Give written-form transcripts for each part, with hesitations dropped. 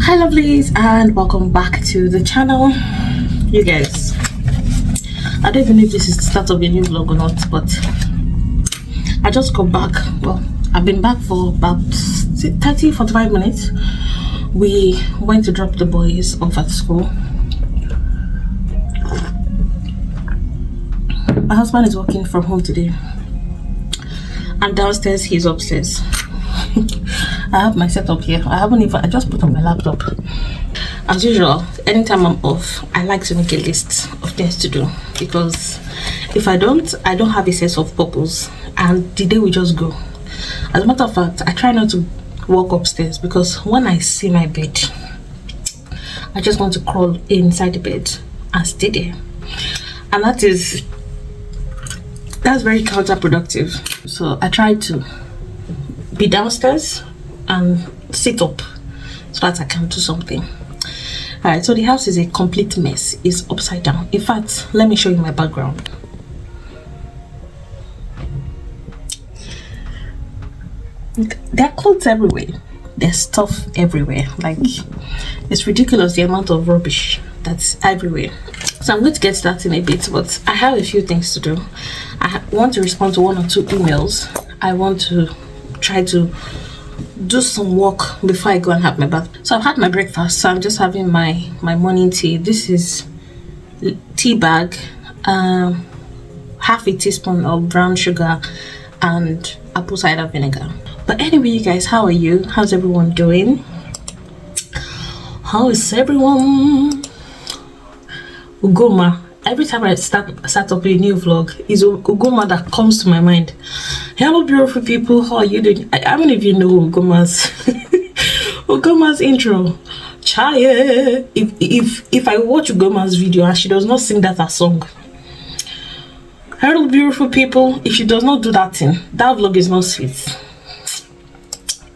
Hi lovelies, and welcome back to the channel. You guys, I don't even know if this is the start of a new vlog or not, but I just got back. Well, I've been back for about 30-45 minutes. We went to drop the boys off at school. My husband is working from home today. I'm downstairs, he's upstairs. I have my setup here. I just put on my laptop. As usual, anytime I'm off, I like to make a list of things to do, because if I don't have a sense of purpose and the day will just go. As a matter of fact, I try not to walk upstairs, because when I see my bed, I just want to crawl inside the bed and stay there, and that's very counterproductive. So I try to be downstairs and sit up so that I can do something. Alright, so the house is a complete mess. It's upside down. In fact, let me show you my background. There are clothes everywhere. There's stuff everywhere. Like, it's ridiculous the amount of rubbish that's everywhere. So I'm going to get to that in a bit, but I have a few things to do. I want to respond to 1 or 2 emails. I want to try to do some work before I go and have my bath. So I've had my breakfast, so I'm just having my morning tea. This is tea bag, half a teaspoon of brown sugar and apple cider vinegar. But anyway, you guys, how are you? How's everyone doing? How is everyone? Ugoma. Every time I start up a new vlog, is Ugoma that comes to my mind. Hello beautiful people, how are you doing? I don't even know Ugoma's Ugoma's intro. Chaye. If I watch Ugoma's video and she does not sing that as song. Hello beautiful people, if she does not do that thing, that vlog is not sweet.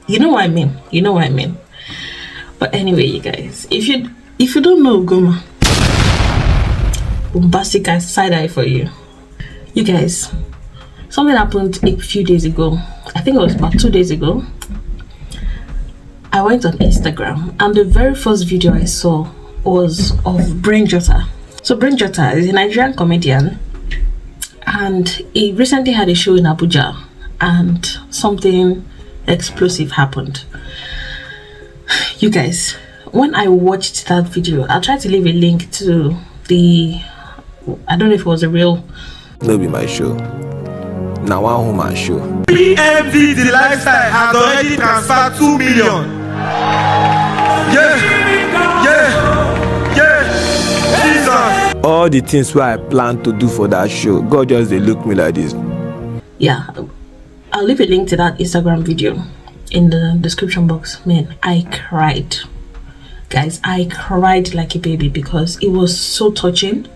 You know what I mean? You know what I mean? But anyway, you guys, if you don't know Ugoma, bombastic side eye for you. You guys, something happened a few days ago. I think it was about 2 days ago. I went on Instagram and the very first video I saw was of Brain Jotter. So Brain Jotter is a Nigerian comedian, and he recently had a show in Abuja and something explosive happened. You guys, when I watched that video, I'll try to leave a link to the, I don't know if it was a real, no be my show. Now one woman show. BMD the lifestyle has already transferred 2 million. Jesus. All the things where I plan to do for that show, God just they look me like this. Yeah, I'll leave a link to that Instagram video in the description box. Man, I cried. Guys, I cried like a baby because it was so touching.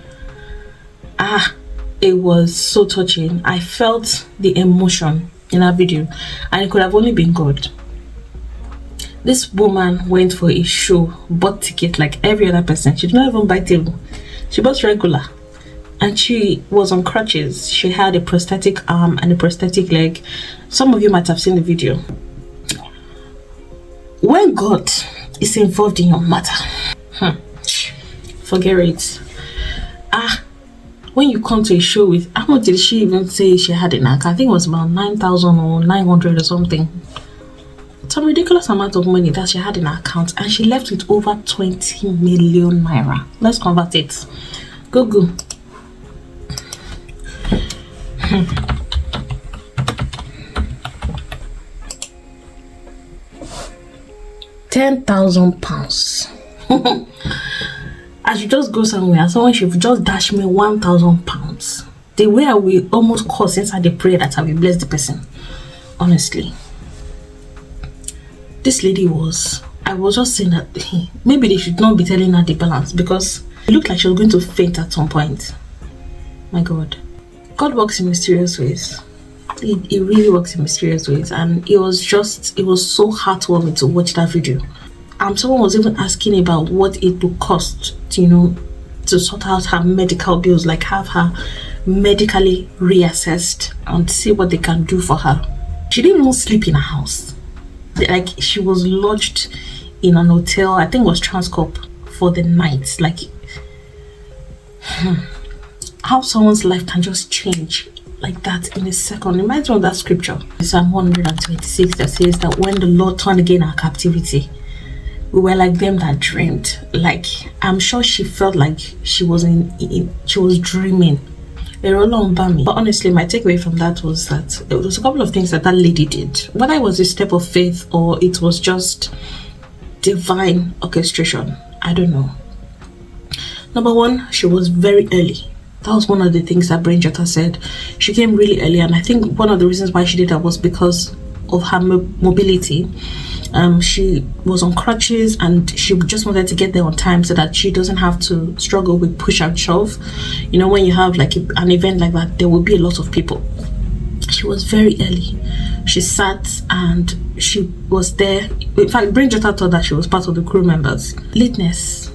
It was so touching. I felt the emotion in that video, and it could have only been God. This woman went for a show, bought ticket like every other person. She did not even buy table. She bought regular, and she was on crutches. She had a prosthetic arm and a prosthetic leg. Some of you might have seen the video. When God is involved in your matter, forget it. When you come to a show with, how much did she even say she had in her account? I think it was about 9,000 or 900 or something. Some ridiculous amount of money that she had in her account, and she left with over 20 million naira. Let's convert it. Go. 10,000 pounds. I should just go somewhere, someone should just dash me 1,000 pounds. The way I will almost curse inside the prayer that I will bless the person. Honestly, this lady I was just saying that maybe they should not be telling her the balance, because it looked like she was going to faint at some point. My God. God works in mysterious ways. It really works in mysterious ways, and it was so heartwarming to watch that video. Someone was even asking about what it would cost to, to sort out her medical bills, like have her medically reassessed and see what they can do for her. She didn't even sleep in her house. Like, she was lodged in an hotel, I think it was Transcorp, for the night. Like, how someone's life can just change like that in a second. Reminds me of that scripture, Psalm 126, that says that when the Lord turned again our captivity, we were like them that dreamed. Like, I'm sure she felt like she was she was dreaming. But honestly, my takeaway from that was that there was a couple of things that lady did. Whether it was a step of faith or it was just divine orchestration, I don't know. Number one, she was very early. That was one of the things that Brain Jotter said. She came really early, and I think one of the reasons why she did that was because of her mobility. She was on crutches, and she just wanted to get there on time so that she doesn't have to struggle with push and shove. You know, when you have like an event like that, there will be a lot of people. She was very early. She sat and she was there. In fact, Brain Jotter thought that she was part of the crew members. Lateness,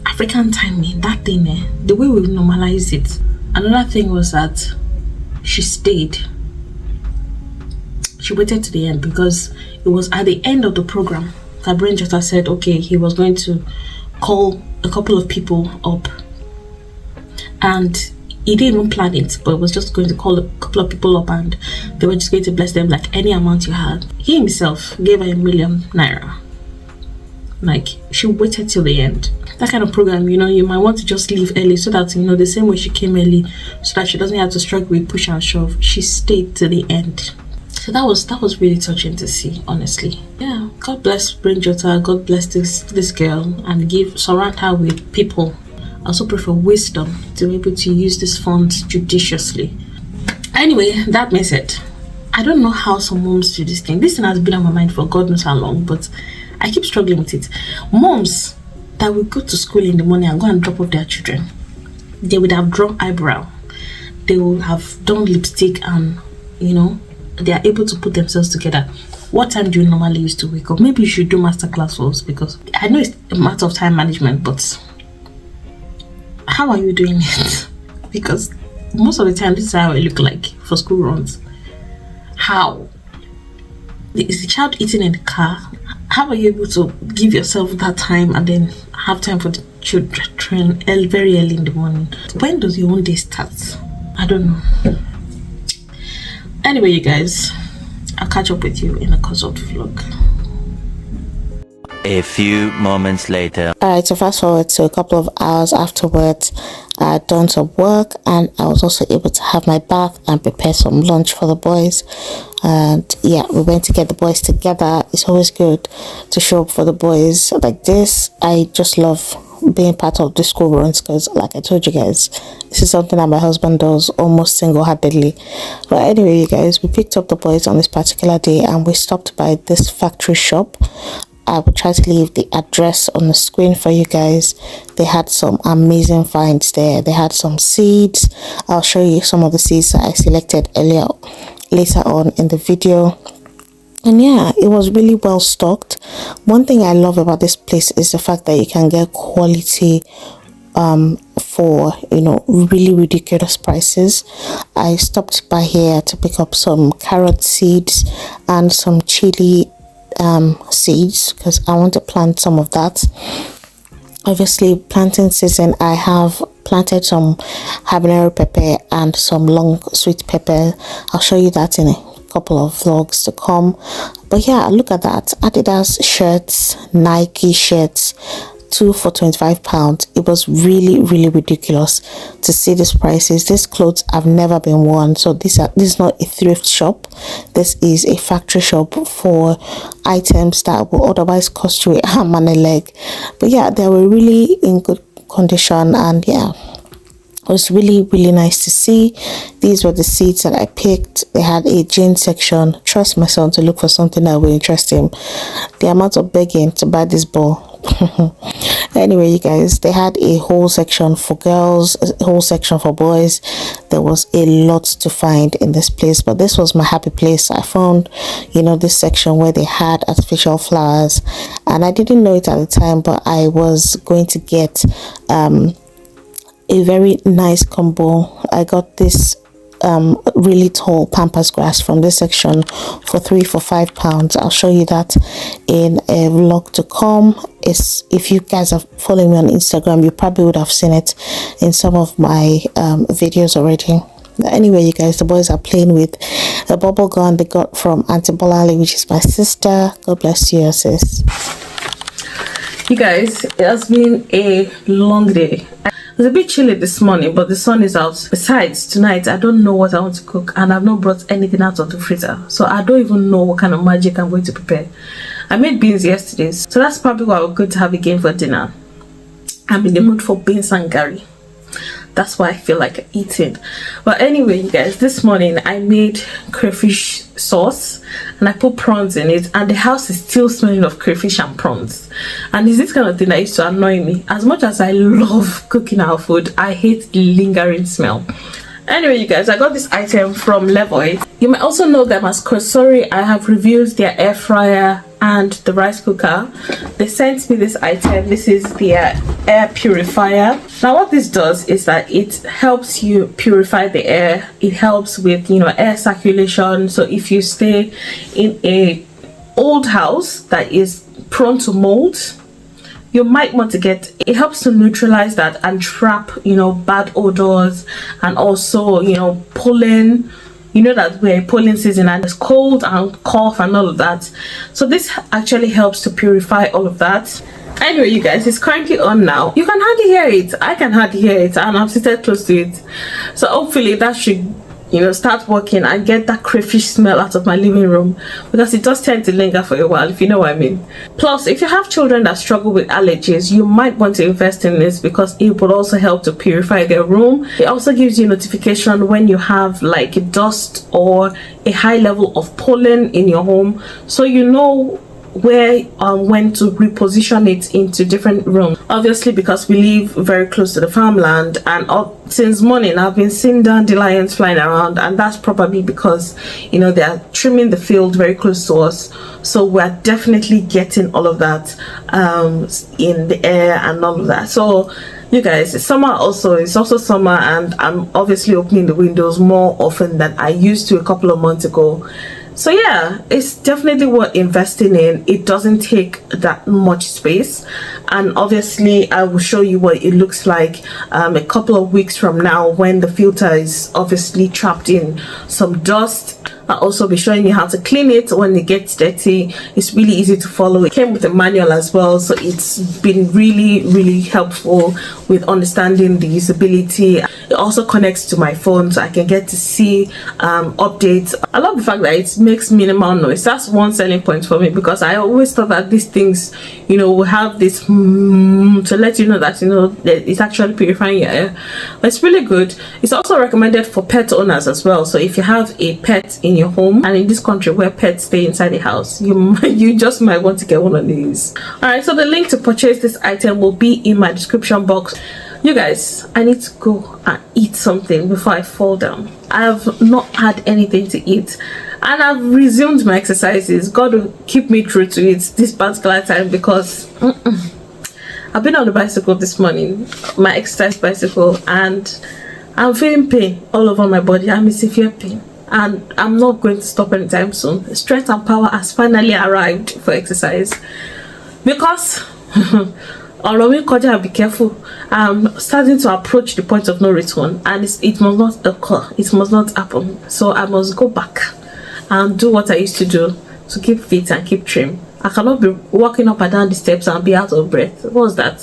African timing, that thing, the way we normalize it. Another thing was that she stayed. She waited to the end, because it was at the end of the program that Brain Jotter said, okay, he was going to call a couple of people up, and he didn't even plan it, but was just going to call a couple of people up, and they were just going to bless them like any amount you had. He himself gave her ₦1 million. Like, she waited till the end. That kind of program, you know, you might want to just leave early so that, you know, the same way she came early, so that she doesn't have to struggle with push and shove. She stayed to the end. So that was really touching to see, honestly. Yeah, God bless Brain Jotter, God bless this girl, and surround her with people. I also pray for wisdom to be able to use these funds judiciously. Anyway, that being said, I don't know how some moms do this thing. This thing has been on my mind for God knows how long, but I keep struggling with it. Moms that will go to school in the morning and go and drop off their children, they would have drawn eyebrow, they will have done lipstick, and, you know, they are able to put themselves together. What time do you normally use to wake up? Maybe you should do masterclass for us, because I know it's a matter of time management, but how are you doing it? Because most of the time, this is how it look like for school runs. How? Is the child eating in the car? How are you able to give yourself that time and then have time for the children very early in the morning? When does your own day start? I don't know. Anyway, you guys, I'll catch up with you in a consult vlog. A few moments later. Alright, so fast forward to a couple of hours afterwards, I had done some work, and I was also able to have my bath and prepare some lunch for the boys. And yeah, we went to get the boys together. It's always good to show up for the boys like this. I just love being part of the school runs, because like I told you guys, this is something that my husband does almost single-handedly. But anyway, you guys, we picked up the boys on this particular day, and we stopped by this factory shop. I will try to leave the address on the screen for you guys. They had some amazing finds there. They had some seeds. I'll show you some of the seeds that I selected later on in the video. And yeah, it was really well stocked. One thing I love about this place is the fact that you can get quality for, you know, really ridiculous prices. I stopped by here to pick up some carrot seeds and some chili seeds, because I want to plant some of that. Obviously, planting season, I have planted some habanero pepper and some long sweet pepper. I'll show you that in a couple of vlogs to come. But yeah, look at that. Adidas shirts, Nike shirts, 2 for £25. It was really ridiculous to see these prices. These clothes have never been worn, so this is not a thrift shop. This is a factory shop for items that will otherwise cost you a arm and a leg. But yeah, they were really in good condition, and yeah, it was really nice to see. These were the seats that I picked. They had a jeans section. Trust my son to look for something that will interest him. The amount of begging to buy this ball. Anyway, you guys, they had a whole section for girls, a whole section for boys. There was a lot to find in this place, but this was my happy place. I found, you know, this section where they had artificial flowers, and I didn't know it at the time, but I was going to get a very nice combo. I got this really tall pampas grass from this section for £3 for £5. I'll show you that in a vlog to come. If you guys are following me on Instagram, you probably would have seen it in some of my videos already. Anyway, you guys, the boys are playing with the bubble gun they got from Auntie Bolali, which is my sister. God bless you, sis. You guys, it has been a long day. It's a bit chilly this morning, but the sun is out. Besides, tonight I don't know what I want to cook, and I've not brought anything out of the freezer, so I don't even know what kind of magic I'm going to prepare. I made beans yesterday, so that's probably what we're going to have again for dinner. I'm in the mood for beans and curry. That's why I feel like eating. But anyway, you guys, this morning I made crayfish sauce and I put prawns in it, and the house is still smelling of crayfish and prawns. And it's this kind of thing that used to annoy me. As much as I love cooking our food, I hate the lingering smell. Anyway, you guys, I got this item from Levoy. You might also know them as Kursori. I have reviewed their air fryer and the rice cooker. They sent me this item. This is their air purifier. Now what this does is that it helps you purify the air. It helps with, you know, air circulation. So if you stay in a old house that is prone to mold, you might want to get it. Helps to neutralize that and trap, you know, bad odors, and also, you know, pollen. You know that we're in pollen season and it's cold and cough and all of that, so this actually helps to purify all of that. Anyway, you guys, it's currently on now. You can hardly hear it. I can hardly hear it, and I'm seated close to it, so hopefully that should, you know, start working and get that crayfish smell out of my living room, because it does tend to linger for a while, if you know what I mean. Plus, if you have children that struggle with allergies, you might want to invest in this, because it will also help to purify their room. It also gives you notification when you have like dust or a high level of pollen in your home, so you know where when to reposition it into different rooms. Obviously, because we live very close to the farmland, and since morning I've been seeing dandelions flying around, and that's probably because, you know, they are trimming the field very close to us, so we're definitely getting all of that in the air and all of that. So you guys, it's also summer, and I'm obviously opening the windows more often than I used to a couple of months ago. So yeah, it's definitely worth investing in. It doesn't take that much space, and obviously I will show you what it looks like a couple of weeks from now, when the filter is obviously trapped in some dust. I'll also be showing you how to clean it when it gets dirty. It's really easy to follow. It came with a manual as well, so it's been really helpful with understanding the usability. It also connects to my phone, so I can get to see updates. I love the fact that it makes minimal noise. That's one selling point for me, because I always thought that these things, you know, will have this to let you know that, you know, that it's actually purifying your air. But it's really good. It's also recommended for pet owners as well. So if you have a pet in your home, and in this country where pets stay inside the house, you just might want to get one of these. All right, so the link to purchase this item will be in my description box. You guys, I need to go and eat something before I fall down. I have not had anything to eat, and I've resumed my exercises. God will keep me true to it this particular time, because I've been on the bicycle this morning, my exercise bicycle, and I'm feeling pain all over my body. I'm in severe pain, and I'm not going to stop anytime soon. Strength and power has finally arrived for exercise, because be careful. I'm starting to approach the point of no return, and it must not occur. It must not happen. So I must go back and do what I used to do to keep fit and keep trim. I cannot be walking up and down the steps and be out of breath. What's that?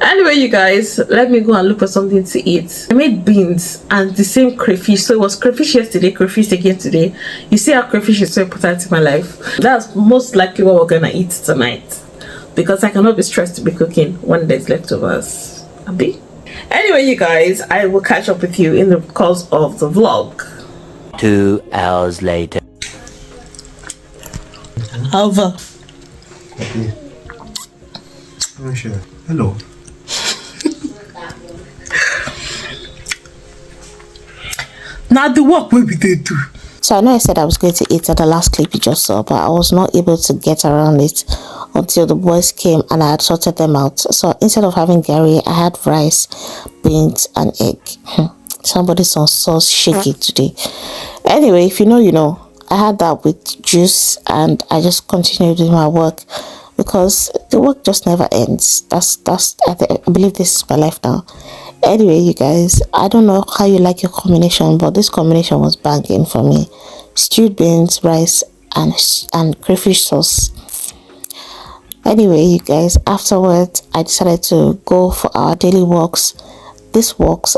Anyway, you guys, let me go and look for something to eat. I made beans and the same crayfish. So it was crayfish yesterday, crayfish again today. You see how crayfish is so important in my life. That's most likely what we're gonna eat tonight, because I cannot be stressed to be cooking when there's leftovers. Anyway, you guys, I will catch up with you in the course of the vlog. 2 hours later. Alva. Oh, sure. Hello. Now the work will be there too. So I know I said I was going to eat at the last clip you just saw, but I was not able to get around it until the boys came and I had sorted them out. So instead of having gari, I had rice, beans and egg. Somebody's on sauce shaky today. Anyway, if you know, you know. I had that with juice, and I just continued with my work because the work just never ends. I believe this is my life now. Anyway, you guys, I don't know how you like your combination, but this combination was banging for me. Stewed beans, rice, and crayfish sauce. Anyway, you guys, afterwards I decided to go for our daily walks. These walks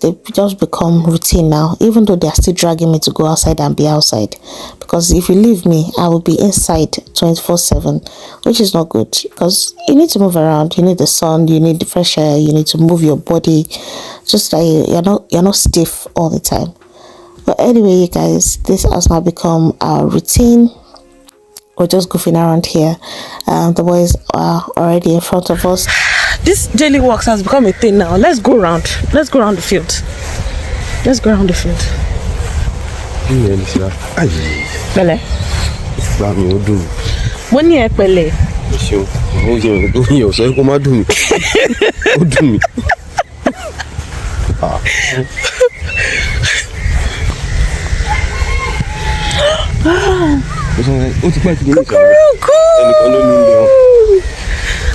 they've just become routine now, even though they're still dragging me to go outside and be outside, because if you leave me, I will be inside 24/7, which is not good, because you need to move around, you need the sun, you need the fresh air, you need to move your body, just like you're not stiff all the time. But anyway, you guys, this has now become our routine. We're just goofing around here. The boys are already in front of us. This daily walks has become a thing now. Let's go around the field. Pẹ̀lẹ́. Mo ní ẹ pẹ̀lẹ́.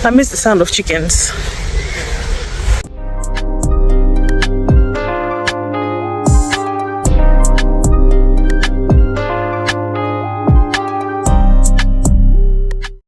I miss the sound of chickens.